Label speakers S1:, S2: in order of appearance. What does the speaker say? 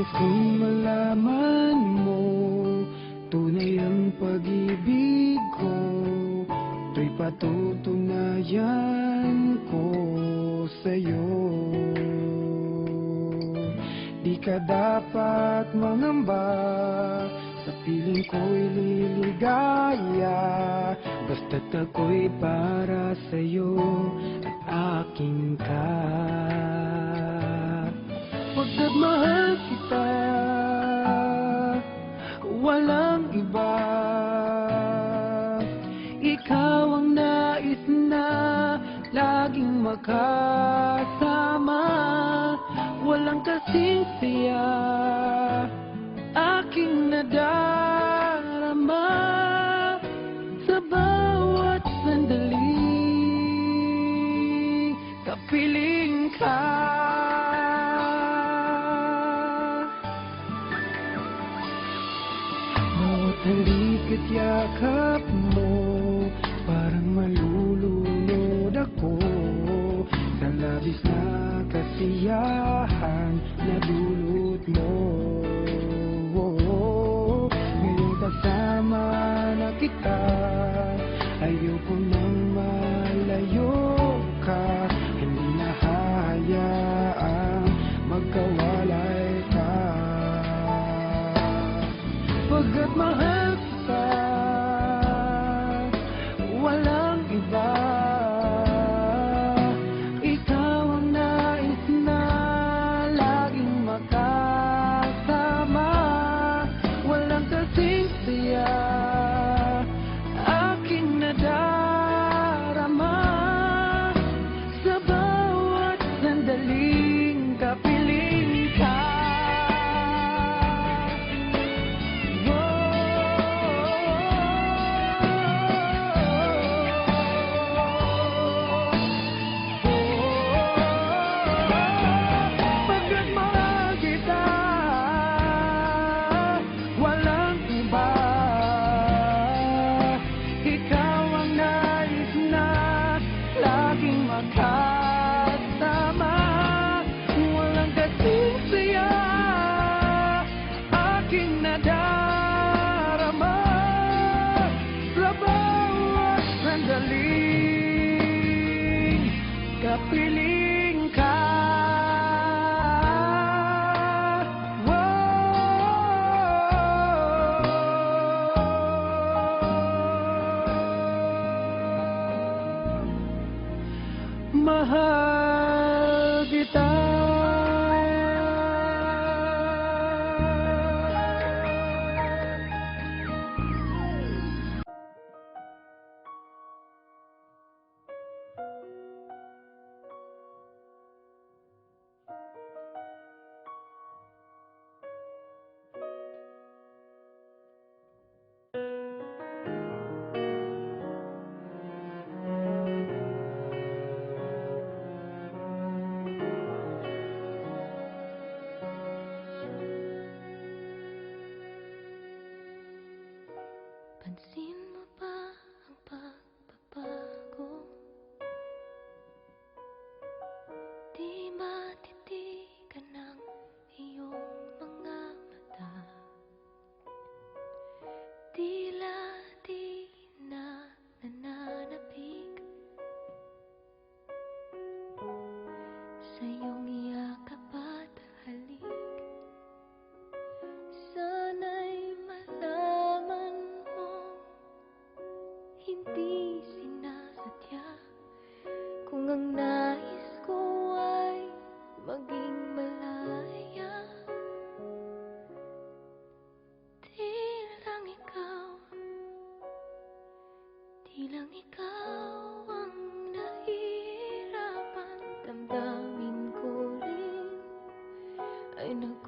S1: Nais kong malaman mo, tunay ang pag-ibig ko, to'y patutunayan ko sa'yo. Di ka dapat mangamba, sa piling ko'y liligaya, basta't ako'y para sa'yo at aking ka. Pagkat mahal kita, walang iba. Ikaw ang nais na laging makasama. Walang kasing saya, aking nadarama sa bawat sandaling kapiling ka. Halik at yakap mo, parang malulunod ako sa labis na kasiyahan na dulot mo. Ngayong kasama na kita, ayoko nang malayo ka. Hindi na hayaang magkawalay ka. Pagkat mahal kita, walang iba. Ikaw ang nais na laging makasama. Walang kasing saya, aking nadarama sa bawat sandaling kapiling ka. Makasama, walang kasing saya, aking nadarama sa bawat sandaling kapiling ka. Mahal kita.
S2: Pansin mo ba ang pagbabago? Di matitigan ng iyong mga mata. Tila di na nananapig sa iyong yakap at halik. Sana'y malaman mo, hindi sinasadya, kung ang nais ko ay maging malaya. Di lang ikaw ang nahihirapan, damdamin ko rin ay nag